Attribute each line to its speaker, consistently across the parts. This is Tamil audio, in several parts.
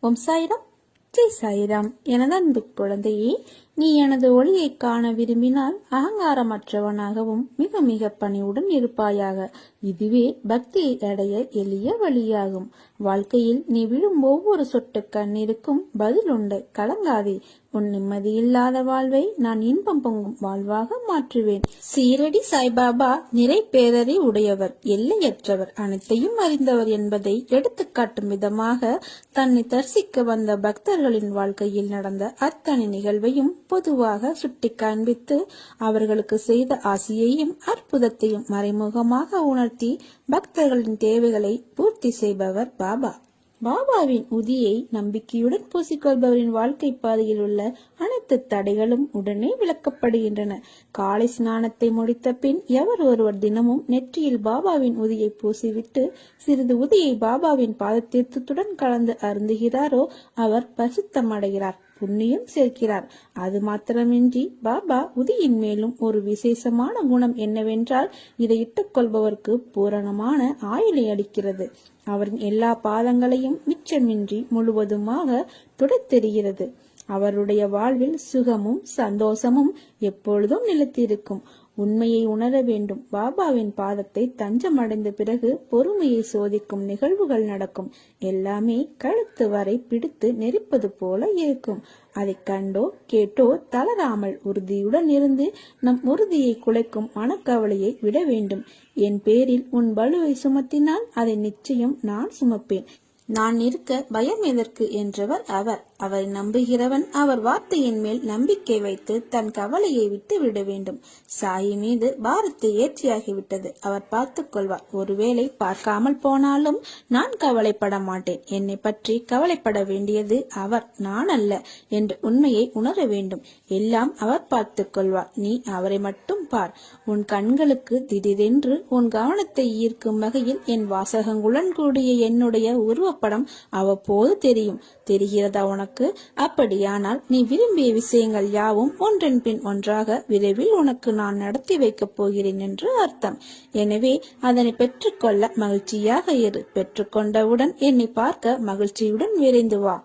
Speaker 1: ஓம் சாய்ராம், ஜெய் சாய்ராம். எனது அன்பு குழந்தையே, நீ எனது ஒளியை காண விரும்பினால் அகங்காரமற்றவனாகவும் மிக மிக பணிவுடன் இருப்பாயாக. இதுவே பக்தியை அடைய எளிய வழியாகும். வாழ்க்கையில் நீ விழும் ஒவ்வொரு சொட்டு கண்ணீருக்கும் பதில் உண்டு. கலங்காதே. உன் நிம்மதியில்லாத வாழ்வை நான் இன்பம் பொங்கும் வாழ்வாக மாற்றுவேன். சீரடி சாய்பாபா நிறை பேரறி உடையவர், எல்லையற்றவர், அனைத்தையும் அறிந்தவர் என்பதை எடுத்துக்காட்டும் விதமாக தன்னை தரிசிக்க வந்த பக்தர்களின் வாழ்க்கையில் நடந்த அத்தனை நிகழ்வையும் பொதுவாக சுட்டி காண்பித்து அவர்களுக்கு செய்த ஆசியையும் அற்புதத்தையும் மறைமுகமாக உணர்த்தி பக்தர்களின் தேவைகளை பூர்த்தி செய்பவர் பாபா. பாபாவின் உதியை நம்பிக்கையுடன் பூசிக்கொள்பவரின் வாழ்க்கை பாதையில் உள்ள அனைத்து தடைகளும் உடனே விளக்கப்படுகின்றன. காலை ஸ்நானத்தை முடித்த பின் எவர் ஒருவர் தினமும் நெற்றியில் பாபாவின் உதியை பூசிவிட்டு சிறிது உதியை பாபாவின் பாதத்தீர்த்தத்துடன் கலந்து அருந்துகிறாரோ அவர் பரிசுத்தம் அடைகிறார், புண்ணியம் சேர்க்கிறார். அது மாத்திரமின்றி பாபா உதியின் மேலும் ஒரு விசேஷமான குணம் என்னவென்றால், இதை இட்டுக் கொள்பவருக்கு பூரணமான ஆயுளை அளிக்கிறது. அவரின் எல்லா பாதங்களையும் மிச்சமின்றி முழுவதுமாக துடைத்தெறிகிறது. அவருடைய வாழ்வில் சுகமும் சந்தோஷமும் எப்பொழுதும் நிலைத்திருக்கும். உண்மையை உணர வேண்டும். பாபாவின் பாதத்தை தஞ்சமடைந்த பிறகு பொறுமையை சோதிக்கும் நிகழ்வுகள் நடக்கும். எல்லாமே கழுத்து வரை பிடித்து நெரிப்பது போல இருக்கும். அதை கண்டோ கேட்டோ தளராமல் உறுதியுடன் இருந்து நம் உறுதியை குலைக்கும் மனக்கவலையை விட வேண்டும். என் பேரில் உன் பலுவை சுமத்தினால் அதை நிச்சயம் நான் சுமப்பேன். நான் இருக்க பயம் எதற்கு என்றவர் அவர். அவரை நம்புகிறவன் அவர் வார்த்தையின் மேல் நம்பிக்கை வைத்து தன் கவலையை விட்டு விட வேண்டும். சாயி மீது பாரத்தை ஏற்றியாகிவிட்டது, அவர் பார்த்துக் கொள்வார். ஒருவேளை பார்க்காமல் போனாலும் நான் கவலைப்பட மாட்டேன். என்னை பற்றி கவலைப்பட வேண்டியது அவர், நான் அல்ல என்ற உண்மையை உணர வேண்டும். எல்லாம் அவர் பார்த்துக் கொள்வார். நீ அவரை மட்டும் பார். உன் கண்களுக்கு திடீரென்று உன் கவனத்தை ஈர்க்கும் வகையில் என் வாசகங்களுடன் கூடிய என்னுடைய உருவப்படம் அவ்வப்போது தெரிகிறதா உனக்கு? அப்படியானால் நீ விரும்பிய விஷயங்கள் யாவும் ஒன்றன் பின் ஒன்றாக விரைவில் உனக்கு நான் நடத்தி வைக்கப் போகிறேன் என்று அர்த்தம். எனவே அதனை பெற்றுக்கொள்ள மகிழ்ச்சியாக இரு. பெற்றுக்கொண்டவுடன் என்னை பார்க்க மகிழ்ச்சியுடன் விரைந்து வா.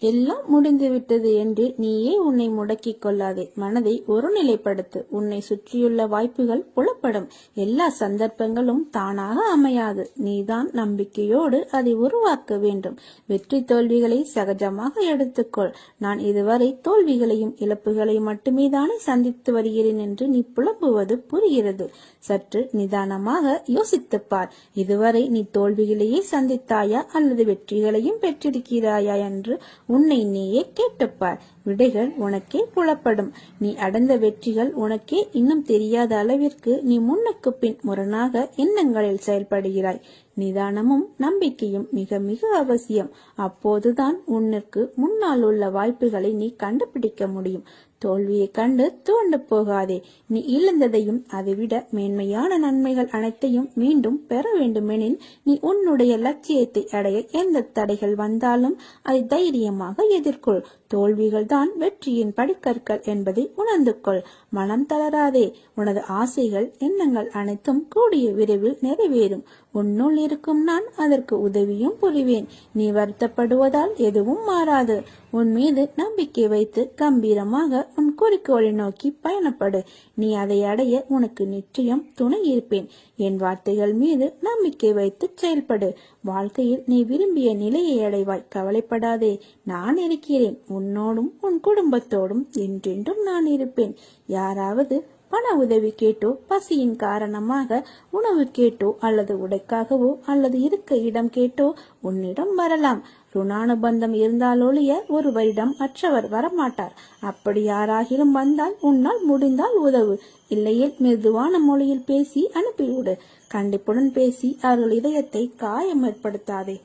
Speaker 1: எல்லாம் முடிந்துவிட்டது என்று நீயே உன்னை முடக்கிக் கொள்ளாதே. மனதை ஒருநிலைப்படுத்து. உன்னை சுற்றியுள்ள வாய்ப்புகள் புலப்படும். எல்லா சந்தர்ப்பங்களும் தானாக அமையாது. நீதான் நம்பிக்கையோடு அதை உருவாக்க வேண்டும். வெற்றி தோல்விகளை சகஜமாக எடுத்துக்கொள். நான் இதுவரை தோல்விகளையும் இழப்புகளையும் மட்டுமே தானே சந்தித்து வருகிறேன் என்று நீ புலம்புவது புரிகிறது. சற்று நிதானமாக யோசித்துப்பார். இதுவரை நீ தோல்விகளையே சந்தித்தாயா அல்லது வெற்றிகளையும் பெற்றிருக்கிறாயா என்று உன்னை நீயே கேட்டுப்பார். விடைகள் உனக்கே புலப்படும். நீ அடைந்த வெற்றிகள் உனக்கே இன்னும் தெரியாத அளவிற்கு நீ முன்னுக்கு பின் முரணாக எண்ணங்களில் செயல்படுகிறாய். நிதானமும் நம்பிக்கையும் மிக மிக அவசியம். அப்போதுதான் உன்னுக்கு முன்னால் உள்ள வாய்ப்புகளை நீ கண்டுபிடிக்க முடியும். தோல்வியை கண்டு துவண்டு போகாதே. நீ இழந்ததையும் அதைவிட மேன்மையான நன்மைகள் அனைத்தையும் மீண்டும் பெற வேண்டுமெனில் நீ உன்னுடைய லட்சியத்தை அடைய எந்த தடைகள் வந்தாலும் அதை தைரியமாக எதிர்கொள். தோல்விகள் தான் வெற்றியின் படிக்கற்கள் என்பதை உணர்ந்து கொள். மனம் தளராதே. உனது ஆசைகள் எண்ணங்கள் அனைத்தும் கூடிய விரைவில் நிறைவேறும். உன்னுள் இருக்கும் நான் அதற்கு உதவியும் புரிவேன். நீ வருத்தப்படுவதால் எதுவும் மாறாது. உன் மீது நம்பிக்கை வைத்து கம்பீரமாக உன் குறிக்கோளை நோக்கி பயணப்படு. நீ அதை அடைய உனக்கு நிச்சயம் துணை இருப்பேன். என் வார்த்தைகள் மீது நம்பிக்கை வைத்து செயல்படு. வாழ்க்கையில் நீ விரும்பிய நிலையை அடைவாய். கவலைப்படாதே. நான் இருக்கிறேன். உன்னோடும் உன் குடும்பத்தோடும் என்றென்றும் நான் இருப்பேன். யாராவது பண உதவி கேட்டோ, பசியின் காரணமாக உணவு கேட்டோ, அல்லது உடைக்காகவோ அல்லது இருக்க இடம் கேட்டோ உன்னிடம் வரலாம். ருணானுபந்தம் இருந்தாலொழிய ஒருவரிடம் மற்றவர் வரமாட்டார். அப்படி யாராகிலும் வந்தால் உன்னால் முடிந்தால் உதவு. இல்லையில் மிருதுவான மொழியில் பேசி அனுப்பிவிடு. கண்டிப்புடன் பேசி அவர்கள் இதயத்தை காயம் ஏற்படுத்தாதே.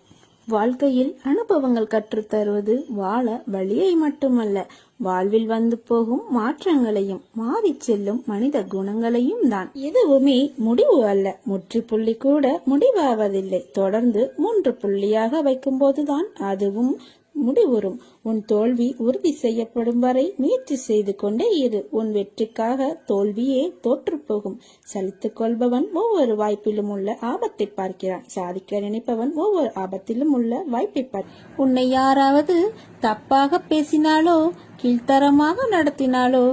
Speaker 1: வாழ்க்கையில் அனுபவங்கள் கற்றுத்தருவது வாழ வழியை மட்டுமல்ல, வாழ்வில் வந்து போகும் மாற்றங்களையும் மாறி செல்லும் மனித குணங்களையும் தான். எதுவுமே முடிவு அல்ல. முற்றுப்புள்ளி கூட முடிவாவதில்லை. தொடர்ந்து 3 புள்ளியாக வைக்கும் போதுதான் அதுவும் முடிவுறும். உன் தோல்வி உறுதி செய்யப்படும் வரை முயற்சி செய்து கொண்டே இரு. உன் வெற்றிக்காக தோல்வியே தோற்று போகும். சலித்துக் கொள்பவன் ஒவ்வொரு வாய்ப்பிலும் உள்ள ஆபத்தை பார்க்கிறான். சாதிக்க நினைப்பவன் ஒவ்வொரு ஆபத்திலும் உள்ள வாய்ப்பை பார்க்கிறான். உன்னை யாராவது தப்பாக பேசினாலோ, கீழ்த்தரமாக நடத்தினாலோ,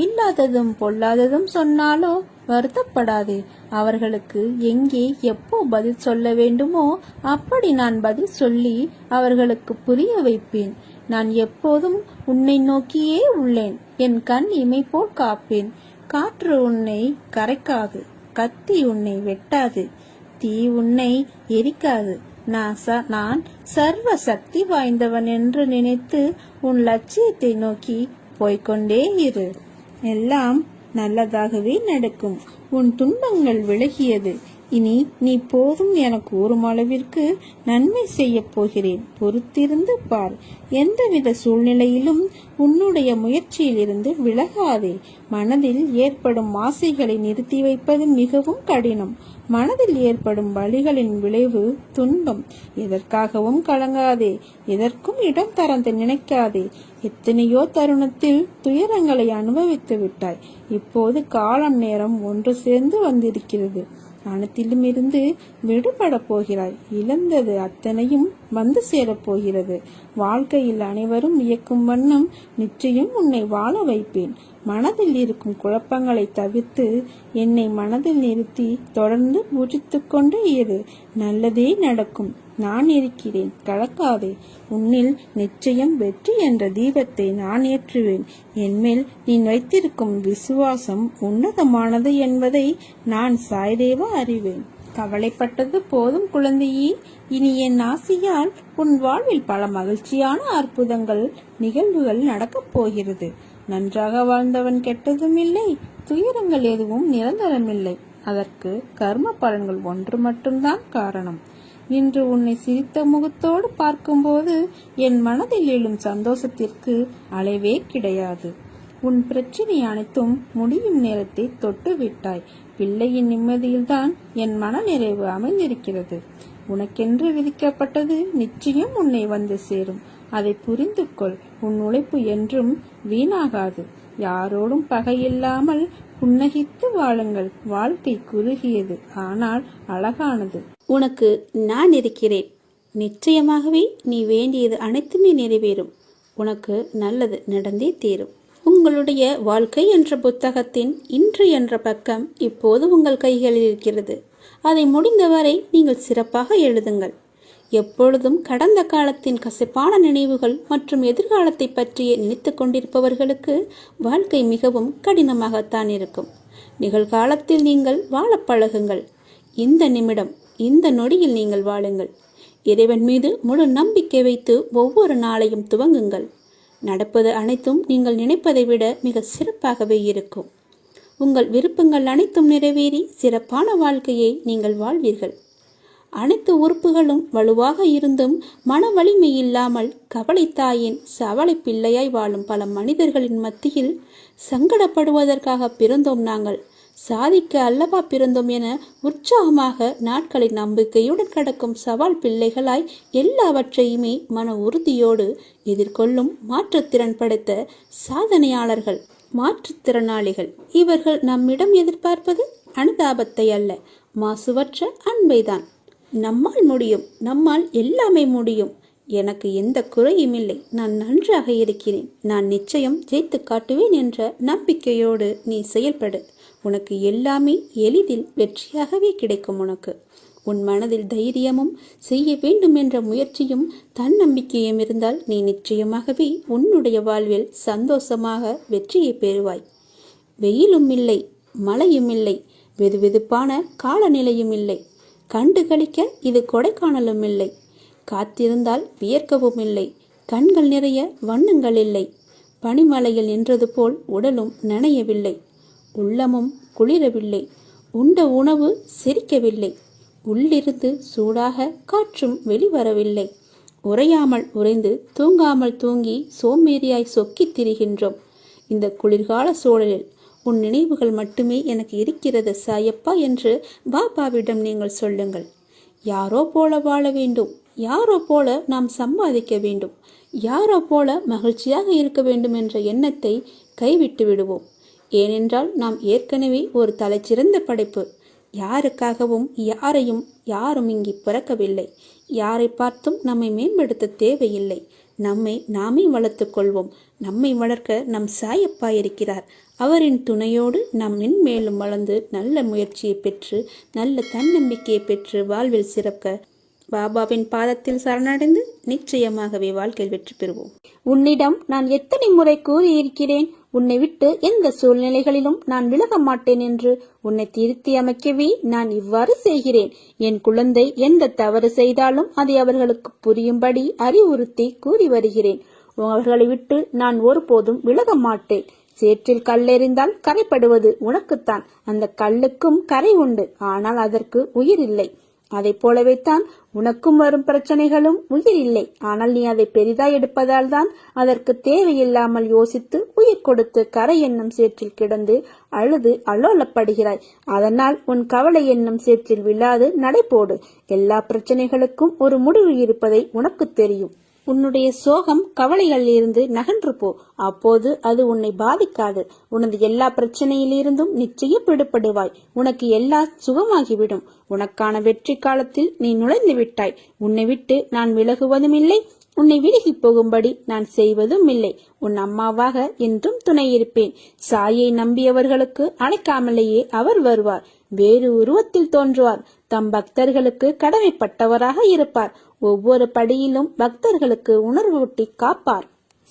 Speaker 1: இல்லாததும் பொல்லாததும் சொன்னாலோ வருத்தப்படாதே. அவர்களுக்கு எங்கே எப்போ பதில் சொல்ல வேண்டுமோ அப்படி நான் பதில் சொல்லி அவர்களுக்கு புரிய வைப்பேன். நான் எப்போதும் உன்னை நோக்கியே உள்ளேன். என் கண் இமை போல் காப்பேன். காற்று உன்னை கரைக்காது, கத்தி உன்னை வெட்டாது, தீ உன்னை எரிக்காது. நான் சர்வ சக்தி வாய்ந்தவன் என்று நினைத்து உன் லட்சியத்தை நோக்கி போய்கொண்டே இரு. எல்லாம் நல்லதாகவே நடக்கும். உன் துன்பங்கள் விலகியது. இனி நீ போதும் என கூறும் அளவிற்கு நன்மை செய்ய போகிறேன். பொறுத்திருந்து பார். எந்தவித சூழ்நிலையிலும் உன்னுடைய முயற்சியிலிருந்து விலகாதே. மனதில் ஏற்படும் ஆசைகளை நிறுத்தி வைப்பது மிகவும் கடினம். மனதில் ஏற்படும் வலிகளின் விளைவு துன்பம். எதற்காகவும் கலங்காதே. எதற்கும் இடம் தரந்து நினைக்காதே. எத்தனையோ தருணத்தில் துயரங்களை அனுபவித்து விட்டாய். இப்போது காலம் நேரம் ஒன்று சேர்ந்து வந்திருக்கிறது. அனைத்திலும் இருந்து விடுபட போகிறாய். இழந்தது அத்தனையும் வந்து சேரப்போகிறது. வாழ்க்கையில் அனைவரும் வியக்கும் வண்ணம் நிச்சயம் உன்னை வாழ வைப்பேன். மனதில் இருக்கும் குழப்பங்களை தவிர்த்து என்னை மனதில் நிறுத்தி தொடர்ந்து பூஜித்து கொண்டே இரு. நல்லதே நடக்கும். நான் இருக்கிறேன், கலக்காதே. உன்னில் நிச்சயம் வெற்றி என்ற தீபத்தை நான் ஏற்றுவேன். என்மேல் நீ வைத்திருக்கும் விசுவாசம் உன்னதமானது என்பதை நான் சாய்தேவா அறிவேன். கவலைப்பட்டது போதும் குழந்தையே. இனி என் ஆசையால் உன் வாழ்வில் பல மகிழ்ச்சியான அற்புதங்கள் நிகழ்வுகள் நடக்கப் போகிறது. நன்றாக வாழ்ந்தவன் கெட்டதும் இல்லை, துயரங்கள் எதுவும் நிரந்தரமில்லை. அதற்கு கர்ம பலன்கள் ஒன்று மட்டும்தான் காரணம். இன்று உன்னை சிரித்த முகத்தோடு பார்க்கும்போது என் மனதில் எழும் சந்தோஷத்திற்கு அளவே கிடையாது. உன் பிரச்சனை அனைத்தும் முடியும் நேரத்தை தொட்டு விட்டாய். பிள்ளையின் நிம்மதியில்தான் என் மன நிறைவு அமைந்திருக்கிறது. உனக்கென்று விதிக்கப்பட்டது நிச்சயம் உன்னை வந்து சேரும். அதை புரிந்து கொள். உன் உழைப்பு என்றும் வீணாகாது. யாரோடும் பகையில்லாமல் புன்னகித்து வாழுங்கள். வாழ்க்கை குறுகியது, ஆனால் அழகானது. உனக்கு நான் இருக்கிறேன். நிச்சயமாகவே நீ வேண்டியது அனைத்துமே நிறைவேறும். உனக்கு நல்லது நடந்தே தீரும். உங்களுடைய வாழ்க்கை என்ற புத்தகத்தின் இன்று என்ற பக்கம் இப்போது உங்கள் கைகளில் இருக்கிறது. அதை முடிந்தவரை நீங்கள் சிறப்பாக எழுதுங்கள். எப்பொழுதும் கடந்த காலத்தின் கசப்பான நினைவுகள் மற்றும் எதிர்காலத்தை பற்றியே நினைத்து கொண்டிருப்பவர்களுக்கு வாழ்க்கை மிகவும் கடினமாகத்தான் இருக்கும். நிகழ்காலத்தில் நீங்கள் வாழ பழகுங்கள். இந்த நிமிடம், இந்த நொடியில் நீங்கள் வாழுங்கள். இறைவன் மீது முழு நம்பிக்கை வைத்து ஒவ்வொரு நாளையும் துவங்குங்கள். நடப்பது அனைத்தும் நீங்கள் நினைப்பதை விட மிக சிறப்பாகவே இருக்கும். உங்கள் விருப்பங்கள் அனைத்தும் நிறைவேறி சிறப்பான வாழ்க்கையை நீங்கள் வாழ்வீர்கள். அனைத்து உறுப்புகளும் வலுவாக இருந்தும் மன வலிமை இல்லாமல் கவலை தாயின் சவலை பிள்ளையாய் வாழும் பல மனிதர்களின் மத்தியில் சங்கடப்படுவதற்காக பிறந்தோம், நாங்கள் சாதிக்க அல்லவா பிறந்தோம் என உற்சாகமாக நாட்களை நம்பிக்கையுடன் கடக்கும் சவால் பிள்ளைகளாய் எல்லாவற்றையுமே மன உறுதியோடு எதிர்கொள்ளும் மாற்றுத்திறன் படைத்த சாதனையாளர்கள், மாற்றுத்திறனாளிகள். இவர்கள் நம்மிடம் எதிர்பார்ப்பது அனுதாபத்தை அல்ல, மாசுவற்ற அன்பைதான். நம்மால் முடியும், நம்மால் எல்லாமே முடியும், எனக்கு எந்த குறையும் இல்லை, நான் நன்றாக இருக்கிறேன், நான் நிச்சயம் ஜெயித்து காட்டுவேன் என்ற நம்பிக்கையோடு நீ செயல்படு. உனக்கு எல்லாமே எளிதில் வெற்றியாகவே கிடைக்கும். உனக்கு உன் மனதில் தைரியமும் செய்ய வேண்டும் என்ற முயற்சியும் தன்னம்பிக்கையும் இருந்தால் நீ நிச்சயமாகவே உன்னுடைய வாழ்வில் சந்தோஷமாக வெற்றியை பெறுவாய். வெயிலும் இல்லை, மழையும் இல்லை, வெதுவெதுப்பான காலநிலையும் இல்லை, கண்டு களிக்க இது கொடைக்கானலும் இல்லை, காத்திருந்தால் வியர்க்கவும் இல்லை, கண்கள் நிறைய வண்ணங்கள் இல்லை, பனிமலையில் நின்றது போல் உடலும் நனையவில்லை, உள்ளமும் குளிரவில்லை, உண்ட உணவு செரிக்கவில்லை, உள்ளிருந்து சூடாக காற்றும் வெளிவரவில்லை, உறையாமல் உறைந்து தூங்காமல் தூங்கி சோம்பேறியாய் சொக்கித் திரிகின்றோம். இந்த குளிர்கால சூழலில் உன் நினைவுகள் மட்டுமே எனக்கு இருக்கிறது சாயப்பா என்று பாபாவிடம் நீங்கள் சொல்லுங்கள். யாரோ போல வாழ வேண்டும், யாரோ போல நாம் சம்பாதிக்க வேண்டும், யாரோ போல மகிழ்ச்சியாக இருக்க வேண்டும் என்ற எண்ணத்தை கைவிட்டு விடுவோம். ஏனென்றால் நாம் ஏற்கனவே ஒரு தலைச்சிறந்த படைப்பு. யாருக்காகவும் யாரும் இங்கு பிறக்கவில்லை. யாரை பார்த்தும் நம்மை மேம்படுத்த தேவையில்லை. நம்மை நாமே வளர்த்துக் கொள்வோம். நம்மை வளர்க்க நம் சாயப்பா இருக்கிறார். அவரின் துணையோடு நாம் மென்மேலும் வளர்ந்து நல்ல முயற்சியை பெற்று நல்ல தன்னம்பிக்கையை பெற்று வாழ்வில் சிறக்க பாபாவின் பாதத்தில் சரணடைந்து நிச்சயமாகவே வாழ்க்கையில் வெற்றி பெறுவோம். உன்னிடம் நான் எத்தனை முறை கூறியிருக்கிறேன், உன்னை விட்டு எந்த சூழ்நிலைகளிலும் நான் விலக மாட்டேன் என்று. உன்னை திருத்தி அமைக்கவே நான் இவ்வாறு செய்கிறேன். என் குழந்தை எந்த தவறு செய்தாலும் அதை அவர்களுக்கு புரியும்படி அறிவுறுத்தி கூறி வருகிறேன். அவர்களை விட்டு நான் ஒருபோதும் விலக மாட்டேன். சேற்றில் கல்லெறிந்தால் கரைப்படுவது உனக்குத்தான். அந்த கல்லுக்கும் கரை உண்டு, ஆனால் அதற்கு உயிர் இல்லை. அதை போலவே தான் உனக்கும் வரும் பிரச்சனைகளும் உயிர் இல்லை. ஆனால் நீ அதை பெரிதாய் எடுப்பதால் தான் அதற்கு தேவையில்லாமல் யோசித்து உயிர் கொடுத்து கரை என்னும் சேற்றில் கிடந்து அழுது அல்லோலப்படுகிறாய். அதனால் உன் கவலை என்னும் சேற்றில் விழாது நடைபோடு. எல்லா பிரச்சனைகளுக்கும் ஒரு முடிவு இருப்பதை உனக்கு தெரியும். உன்னுடைய சோகம் கவலைகளில் இருந்து நகன்று போ. அப்போது அது உன்னை பாதிக்காது. உனது எல்லா பிரச்சனையிலிருந்தும் நிச்சயம் விடுபடுவாய். உனக்கு எல்லாம் சுகமாகிவிடும். உனக்கான வெற்றி காலத்தில் நீ நுழைந்து விட்டாய். உன்னை விட்டு நான் விலகுவதும் இல்லை, உன்னை விலகி போகும்படி நான் செய்வதும் இல்லை. உன் அம்மாவாக என்றும் துணை இருப்பேன். சாயை நம்பியவர்களுக்கு அழைக்காமலேயே அவர் வருவார். வேறு உருவத்தில் தோன்றுவார். தம் பக்தர்களுக்கு கடமைப்பட்டவராக இருப்பார். ஒவ்வொரு படியிலும் பக்தர்களுக்கு உணர்வூட்டி காப்பார்.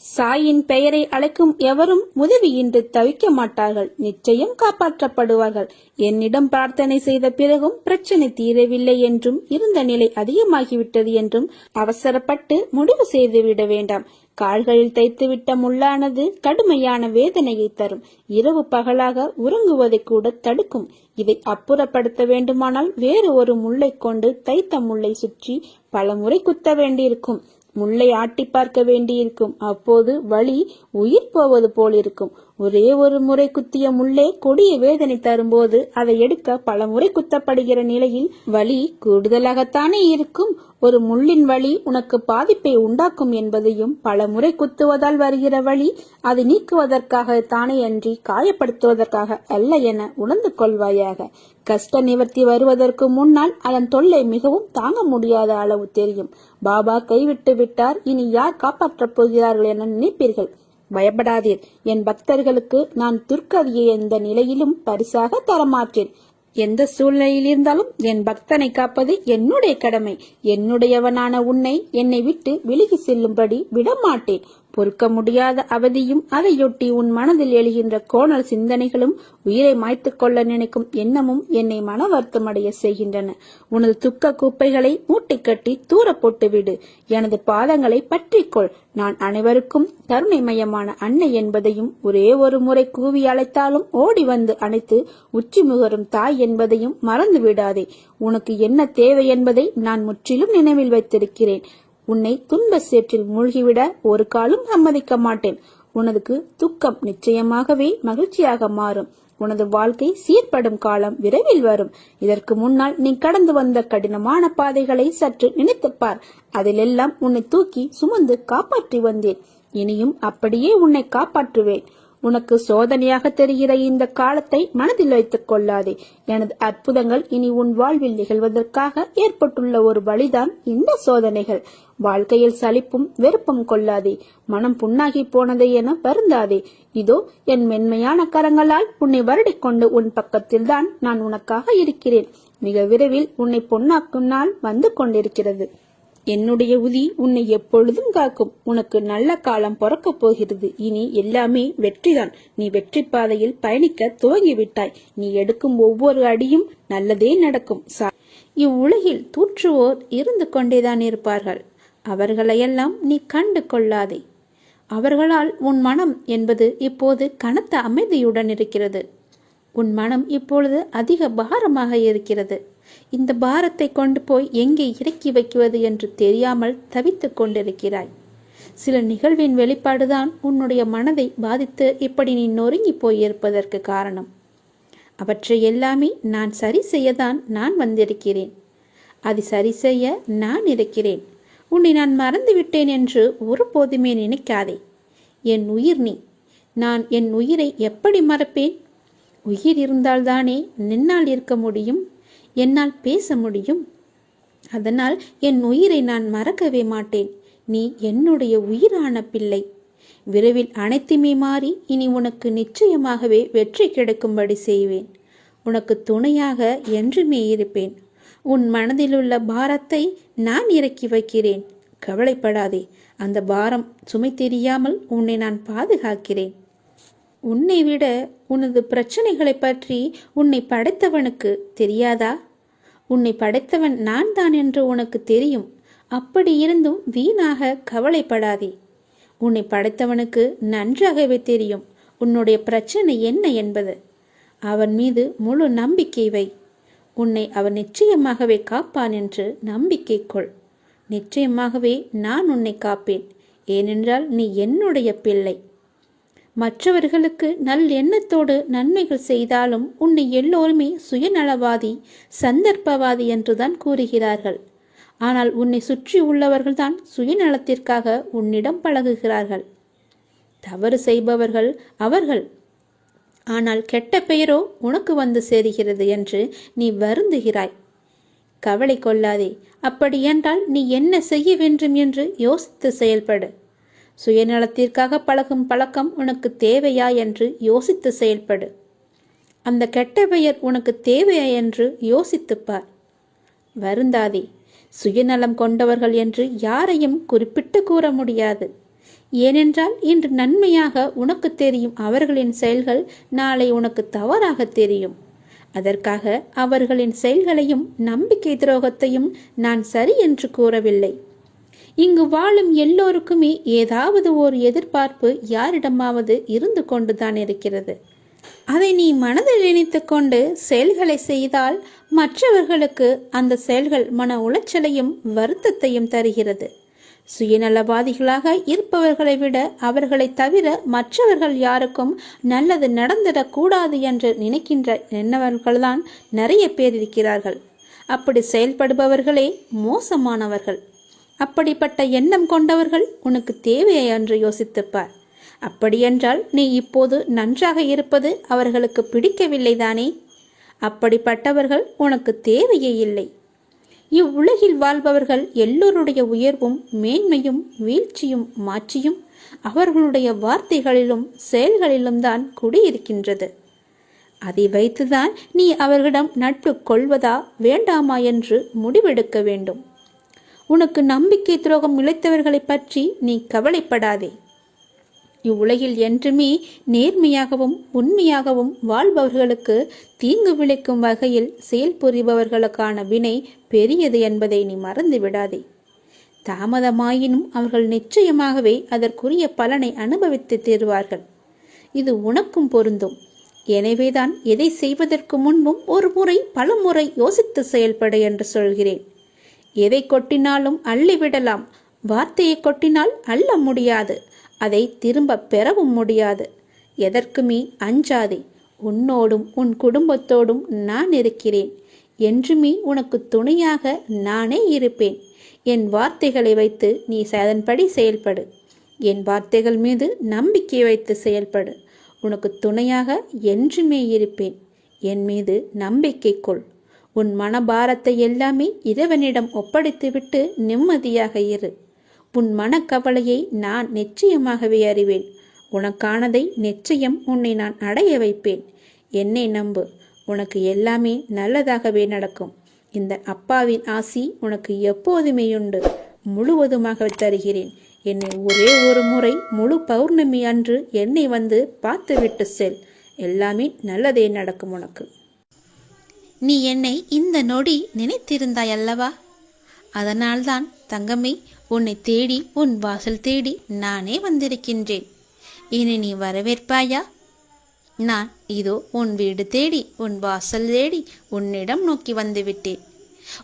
Speaker 1: சாயின் பெயரை அழைக்கும் எவரும் உதவியின்றி தவிக்க மாட்டார்கள். நிச்சயம் காப்பாற்றப்படுவார்கள். என்னிடம் பிரார்த்தனை செய்த பிறகும் பிரச்சனை தீரவில்லை என்றும் இருந்த நிலை அதிகமாகிவிட்டது என்றும் அவசரப்பட்டு முடிவு செய்துவிட வேண்டாம். கால்களில் தைத்துவிட்ட முள்ளானது கடுமையான வேதனையை தரும். இரவு பகலாக உறங்குவதை கூட தடுக்கும். இதை அப்புறப்படுத்த வேண்டுமானால் வேறு ஒரு முள்ளை கொண்டு தைத்த முள்ளை சுற்றி பல முறை குத்த வேண்டியிருக்கும். முள்ளை ஆட்டி பார்க்க வேண்டியிருக்கும். அப்போது வலி உயிர் போவது போலிருக்கும். ஒரே ஒரு முறை குத்திய முள்ளே கொடிய வேதனை தரும்போது அதை எடுக்க பல முறை குத்தப்படுகிற நிலையில் வலி கூடுதலாகத்தானே இருக்கும். ஒரு முள்ளின் வலி உனக்கு பாதிப்பை உண்டாக்கும் என்பதையும், பல முறை குத்துவதால் வருகிற வலி அதை நீக்குவதற்காக தானே அன்றி காயப்படுத்துவதற்காக அல்ல என உணர்ந்து கொள்வாயாக. கஷ்ட நிவர்த்தி வருவதற்கு முன்னால் அதன் தொல்லை மிகவும் தாங்க முடியாத அளவு தெரியும். பாபா கைவிட்டு விட்டார், இனி யார் காப்பாற்றப் போகிறார்கள் என நினைப்பீர்கள். பயப்படாதீர். என் பக்தர்களுக்கு நான் துர்க்கதியை எந்த நிலையிலும் பரிசாக தரமாற்றேன். எந்த சூழ்நிலையில் இருந்தாலும் என் பக்தனை காப்பது என்னுடைய கடமை. என்னுடையவனான உன்னை என்னை விட்டு விலகி செல்லும்படி விடமாட்டேன். பொறுக்க முடியாத அவதியும் அதையொட்டி உன் மனதில் எழுகின்ற கோணல் சிந்தனைகளும் உயிரை மாய்த்துக் கொள்ள நினைக்கும் எண்ணமும் என்னை மன வருத்தமடைய செய்கின்றன. உனது துக்க குப்பைகளை மூட்டை கட்டி தூர போட்டுவிடு. எனது பாதங்களை பற்றிக்கொள். நான் அனைவருக்கும் கருணைமயமான அன்னை என்பதையும், ஒரே ஒரு முறை கூவி அழைத்தாலும் ஓடி வந்து அணைத்து உச்சி முகரும் தாய் என்பதையும் மறந்து விடாதே. உனக்கு என்ன தேவை என்பதை நான் முற்றிலும் நினைவில் வைத்திருக்கிறேன். உன்னை துன்ப சேற்றில் மூழ்கிவிட ஒரு காலம் சம்மதிக்க மாட்டேன். உனது துக்கம் நிச்சயமாகவே மகிழ்ச்சியாக மாறும். உனது வாழ்க்கை சீர்படும் காலம் விரைவில் வரும். இதற்கு முன்னால் நீ கடந்து வந்த கடினமான பாதைகளை சற்று நினைத்துப்பார். அதிலெல்லாம் உன்னை தூக்கி சுமந்து காப்பாற்றி வந்தேன். இனியும் அப்படியே உன்னை காப்பாற்றுவேன். உனக்கு சோதனையாக தெரிகிற இந்த காலத்தை மனதில் வைத்துக் கொள்ளாதே. எனது அற்புதங்கள் இனி உன் வாழ்வில் நிகழ்வதற்காக ஏற்பட்டுள்ள ஒரு வழிதான் இந்த சோதனைகள். வாழ்க்கையில் சலிப்பும் வெறுப்பும் கொள்ளாதே. மனம் புண்ணாகி போனதை என வருந்தாதே. இதோ என் மென்மையான கரங்களால் உன்னை வருடிக்கொண்டு உன் பக்கத்தில் தான் நான் உனக்காக இருக்கிறேன். மிக விரைவில் உன்னை பொன்னாக்கும் நாள் வந்து கொண்டிருக்கிறது. என்னுடைய உதி உன்னை எப்பொழுதும் காக்கும். உனக்கு நல்ல காலம் பிறக்கப் போகிறது. இனி எல்லாமே வெற்றிதான். நீ வெற்றி பாதையில் பயணிக்க துவங்கிவிட்டாய். நீ எடுக்கும் ஒவ்வொரு அடியும் நல்லதே நடக்கும். இவ்வுலகில் தூற்றுவோர் இருந்து கொண்டேதான் இருப்பார்கள். அவர்களையெல்லாம் நீ கண்டு கொள்ளாதே. அவர்களால் உன் மனம் என்பது இப்போது கனத்த அமைதியுடன் இருக்கிறது. உன் மனம் இப்பொழுது அதிக பாரமாக இருக்கிறது. இந்த பாரத்தை கொண்டு போய் எங்கே இறக்கி வைக்குவது என்று தெரியாமல் தவித்துக் கொண்டிருக்கிறாய். சில நிகழ்வின் வெளிப்பாடுதான் உன்னுடைய மனதை பாதித்து இப்படி நீ நொறுங்கி போயிருப்பதற்கு காரணம். அவற்றை எல்லாமே நான் சரி செய்யத்தான் நான் வந்திருக்கிறேன். அதை சரி செய்ய நான் இருக்கிறேன். உன்னை நான் மறந்துவிட்டேன் என்று ஒருபோதுமே நினைக்காதே. என் உயிர் நீ. நான் என் உயிரை எப்படி மறப்பேன்? உயிர் இருந்தால்தானே நின்னால் இருக்க முடியும், என்னால் பேச முடியும். அதனால் என் உயிரை நான் மறக்கவே மாட்டேன். நீ என்னுடைய உயிரான பிள்ளை. விரைவில் அனைத்துமே மாறி இனி உனக்கு நிச்சயமாகவே வெற்றி கிடைக்கும்படி செய்வேன். உனக்கு துணையாக என்றுமே இருப்பேன். உன் மனதிலுள்ள பாரத்தை நான் இறக்கி வைக்கிறேன். கவலைப்படாதே. அந்த பாரம் சுமை தெரியாமல் உன்னை நான் பாதுகாக்கிறேன். உன்னை விட உனது பிரச்சனைகளை பற்றி உன்னை படைத்தவனுக்கு தெரியாதா? உன்னை படைத்தவன் நான் தான் என்று உனக்கு தெரியும். அப்படி இருந்தும் வீணாக கவலைப்படாதே. உன்னை படைத்தவனுக்கு நன்றாகவே தெரியும் உன்னுடைய பிரச்சனை என்ன என்பது. அவன் மீது முழு நம்பிக்கை வை. உன்னை அவன் நிச்சயமாகவே காப்பான் என்று நம்பிக்கை கொள். நிச்சயமாகவே நான் உன்னை காப்பேன். ஏனென்றால் நீ என்னுடைய பிள்ளை. மற்றவர்களுக்கு நல் எண்ணத்தோடு நன்மைகள் செய்தாலும் உன்னை எல்லோருமே சுயநலவாதி, சந்தர்ப்பவாதி என்றுதான் கூறுகிறார்கள். ஆனால் உன்னை சுற்றி உள்ளவர்கள்தான் சுயநலத்திற்காக உன்னிடம் பழகுகிறார்கள். தவறு செய்பவர்கள் அவர்கள். ஆனால் கெட்ட பெயரோ உனக்கு வந்து சேருகிறது என்று நீ வருந்துகிறாய். கவலை கொள்ளாதே. அப்படியென்றால் நீ என்ன செய்ய வேண்டும் என்று யோசித்து செயல்படு. சுயநலத்திற்காக பழகும் பழக்கம் உனக்கு தேவையா என்று யோசித்து செயல்படு. அந்த கெட்ட பெயர் உனக்கு தேவையா என்று யோசித்துப்பார். வருந்தாதே. சுயநலம் கொண்டவர்கள் என்று யாரையும் குறிப்பிட்டு கூற முடியாது. ஏனென்றால் இன்று நன்மையாக உனக்கு தெரியும் அவர்களின் செயல்கள் நாளை உனக்கு தவறாக தெரியும். அதற்காக அவர்களின் செயல்களையும் நம்பிக்கை துரோகத்தையும் நான் சரி என்று கூறவில்லை. இங்கு வாழும் எல்லோருக்குமே ஏதாவது ஒரு எதிர்பார்ப்பு யாரிடமாவது இருந்து கொண்டுதான் இருக்கிறது. அதை நீ மனதில் நினைத்து கொண்டு செயல்களை செய்தால் மற்றவர்களுக்கு அந்த செயல்கள் மன உளைச்சலையும் வருத்தத்தையும் தருகிறது. சுயநலவாதிகளாக இருப்பவர்களை விட அவர்களை தவிர மற்றவர்கள் யாருக்கும் நல்லது நடந்திடக்கூடாது என்று நினைக்கின்ற எண்ணவர்கள்தான் நிறைய பேர் இருக்கிறார்கள். அப்படி செயல்படுபவர்களே மோசமானவர்கள். அப்படிப்பட்ட எண்ணம் கொண்டவர்கள் உனக்கு தேவையா என்று யோசித்துப்பார். அப்படியென்றால் நீ இப்போது நன்றாக இருப்பது அவர்களுக்கு பிடிக்கவில்லைதானே? அப்படிப்பட்டவர்கள் உனக்கு தேவையே இல்லை. இவ்வுலகில் வாழ்பவர்கள் எல்லோருடைய உயர்வும் மேன்மையும் வீழ்ச்சியும் மாற்றியும் அவர்களுடைய வார்த்தைகளிலும் செயல்களிலும் தான் குடியிருக்கின்றது. அதை வைத்துதான் நீ அவர்களிடம் நட்பு கொள்வதா வேண்டாமா என்று முடிவெடுக்க வேண்டும். உனக்கு நம்பிக்கை துரோகம் இழைத்தவர்களை பற்றி நீ கவலைப்படாதே. இவ்வுலகில் என்றுமே நேர்மையாகவும் உண்மையாகவும் வாழ்பவர்களுக்கு தீங்கு விளைக்கும் வகையில் செயல்புரிபவர்களுக்கான வினை பெரியது என்பதை நீ மறந்து விடாதே. தாமதமாயினும் அவர்கள் நிச்சயமாகவே அதற்குரிய பலனை அனுபவித்து தருவார்கள். இது உனக்கும் பொருந்தும். எனவேதான் எதை செய்வதற்கு முன்பும் ஒரு முறை பல முறை யோசித்து செயல்படு என்று சொல்கிறேன். எதை கொட்டினாலும் அள்ளிவிடலாம். வார்த்தையை கொட்டினால் அள்ள முடியாது. அதை திரும்ப பெறவும் முடியாது. எதற்குமே அஞ்சாதே. உன்னோடும் உன் குடும்பத்தோடும் நான் இருக்கிறேன். என்றுமே உனக்கு துணையாக நானே இருப்பேன். என் வார்த்தைகளை வைத்து நீ அதன்படி செயல்படு. என் வார்த்தைகள் மீது நம்பிக்கை வைத்து செயல்படு. உனக்கு துணையாக என்றுமே இருப்பேன். என் மீது நம்பிக்கை கொள். உன் மனபாரத்தை எல்லாமே இறைவனிடம் ஒப்படைத்துவிட்டு நிம்மதியாக இரு. உன் மனக்கவலையை நான் நிச்சயமாகவே அறிவேன். உனக்கானதை நிச்சயம் உன்னை நான் அடைய வைப்பேன். என்னை நம்பு. உனக்கு எல்லாமே நல்லதாகவே நடக்கும். இந்த அப்பாவின் ஆசி உனக்கு எப்போதுமே உண்டு. முழுவதுமாக தருகிறேன். என்னை ஒரே ஒரு முறை முழு பௌர்ணமி அன்று என்னை வந்து பார்த்துவிட்டு செல். எல்லாமே நல்லதே நடக்கும் உனக்கு. நீ என்னை இந்த நொடி நினைத்திருந்தாய் அல்லவா? அதனால்தான் தங்கமே உன்னை தேடி உன் வாசல் தேடி நானே வந்திருக்கின்றேன். இனி நீ வரவேற்பாயா? நான் இதோ உன் வீடு தேடி உன் வாசல் தேடி உன்னிடம் நோக்கி வந்துவிட்டேன்.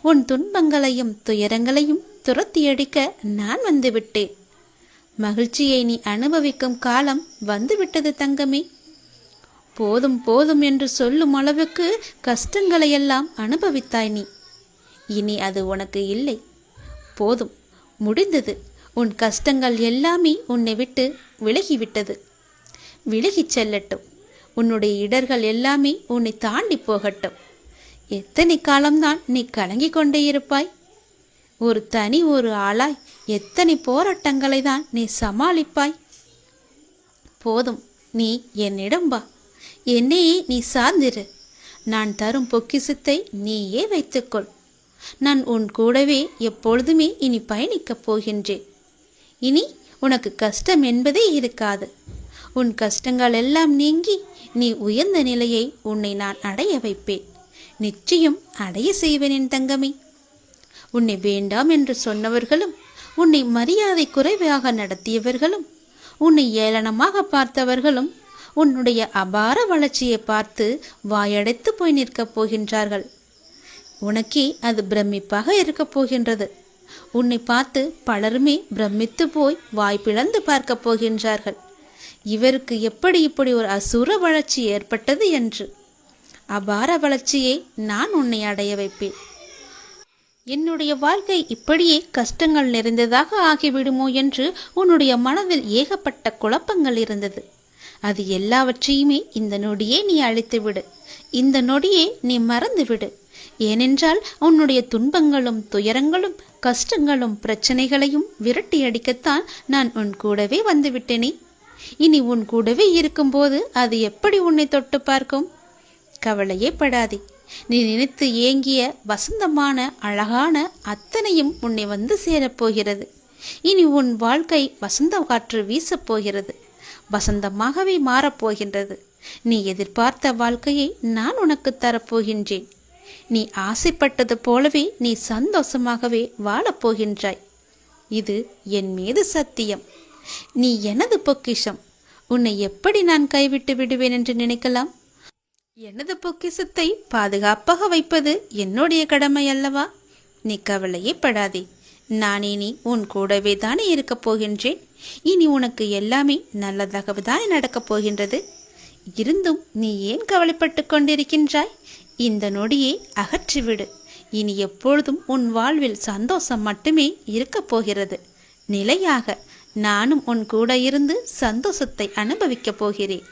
Speaker 1: உன் துன்பங்களையும் துயரங்களையும் துரத்தி அடிக்க நான் வந்துவிட்டேன். மகிழ்ச்சியை நீ அனுபவிக்கும் காலம் வந்துவிட்டது தங்கமே. போதும் போதும் என்று சொல்லும் அளவுக்கு கஷ்டங்களையெல்லாம் அனுபவித்தாய் நீ. இனி அது உனக்கு இல்லை. போதும். முடிந்தது. உன் கஷ்டங்கள் எல்லாமே உன்னை விட்டு விலகிவிட்டது. விலகிச் செல்லட்டும். உன்னுடைய இடர்கள் எல்லாமே உன்னை தாண்டி போகட்டும். எத்தனை காலம்தான் நீ கலங்கிக் கொண்டே இருப்பாய்? ஒரு ஆளாய் எத்தனை போராட்டங்களை தான் நீ சமாளிப்பாய்? போதும், நீ என்னிடம் வா. என்னையே நீ சார்ந்திரு. நான் தரும் பொக்கிஷத்தை நீயே வைத்துக்கொள். நான் உன் கூடவே எப்பொழுதுமே இனி பயணிக்கப் போகின்றேன். இனி உனக்கு கஷ்டம் என்பதே இருக்காது. உன் கஷ்டங்கள் எல்லாம் நீங்கி நீ உயர்ந்த நிலையை உன்னை நான் அடைய வைப்பேன். நிச்சயம் அடைய செய்வேன் என் தங்கமே. உன்னை வேண்டாம் என்று சொன்னவர்களும், உன்னை மரியாதை குறைவாக நடத்தியவர்களும், உன்னை ஏளனமாக பார்த்தவர்களும் உன்னுடைய அபார வளர்ச்சியை பார்த்து வாயடைத்து போய் நிற்கப் போகின்றார்கள். உனக்கே அது பிரமிப்பாக இருக்கப் போகின்றது. உன்னை பார்த்து பலருமே பிரமித்து போய் வாய் பிளந்து பார்க்கப் போகின்றார்கள். இவருக்கு எப்படி இப்படி ஒரு அசுர வளர்ச்சி ஏற்பட்டது என்று. அபார வளர்ச்சியை நான் உன்னை அடைய வைப்பேன். என்னுடைய வாழ்க்கை இப்படியே கஷ்டங்கள் நிறைந்ததாக ஆகிவிடுமோ என்று உன்னுடைய மனதில் ஏகப்பட்ட குழப்பங்கள் இருந்தது. அது எல்லாவற்றையுமே இந்த நொடியே நீ அழித்துவிடு. இந்த நொடியே நீ மறந்துவிடு. ஏனென்றால் உன்னுடைய துன்பங்களும் துயரங்களும் கஷ்டங்களும் பிரச்சனைகளையும் விரட்டி அடிக்கத்தான் நான் உன் கூடவே வந்துவிட்டேனே. இனி உன் கூடவே இருக்கும்போது அது எப்படி உன்னை தொட்டு பார்க்கும்? கவலையே படாதே. நீ நினைத்து ஏங்கிய வசந்தமான அழகான அத்தனையும் உன்னை வந்து சேரப்போகிறது. இனி உன் வாழ்க்கை வசந்த காற்று வீசப்போகிறது. வசந்தமாகவே மாறப்போகின்றது. நீ எதிர்பார்த்த வாழ்க்கையை நான் உனக்கு தரப்போகின்றேன். நீ ஆசைப்பட்டது போலவே நீ சந்தோஷமாகவே வாழப்போகின்றாய். இது என் மீது சத்தியம். நீ எனது பொக்கிஷம். உன்னை எப்படி நான் கைவிட்டு விடுவேன் என்று நினைக்கலாம்? எனது பொக்கிஷத்தை பாதுகாப்பாக வைப்பது என்னுடைய கடமை அல்லவா? நீ கவலையே படாதே. நான் இனி உன் கூடவே தானே இருக்கப் போகின்றேன். இனி உனக்கு எல்லாமே நல்லதாக தானே நடக்கப் போகின்றது. இருந்தும் நீ ஏன் கவலைப்பட்டு கொண்டிருக்கின்றாய்? இந்த நொடியை அகற்றிவிடு. இனி எப்பொழுதும் உன் வாழ்வில் சந்தோஷம் மட்டுமே இருக்கப் போகிறது. நிலையாக நானும் உன் கூட இருந்து சந்தோஷத்தை அனுபவிக்கப் போகிறேன்.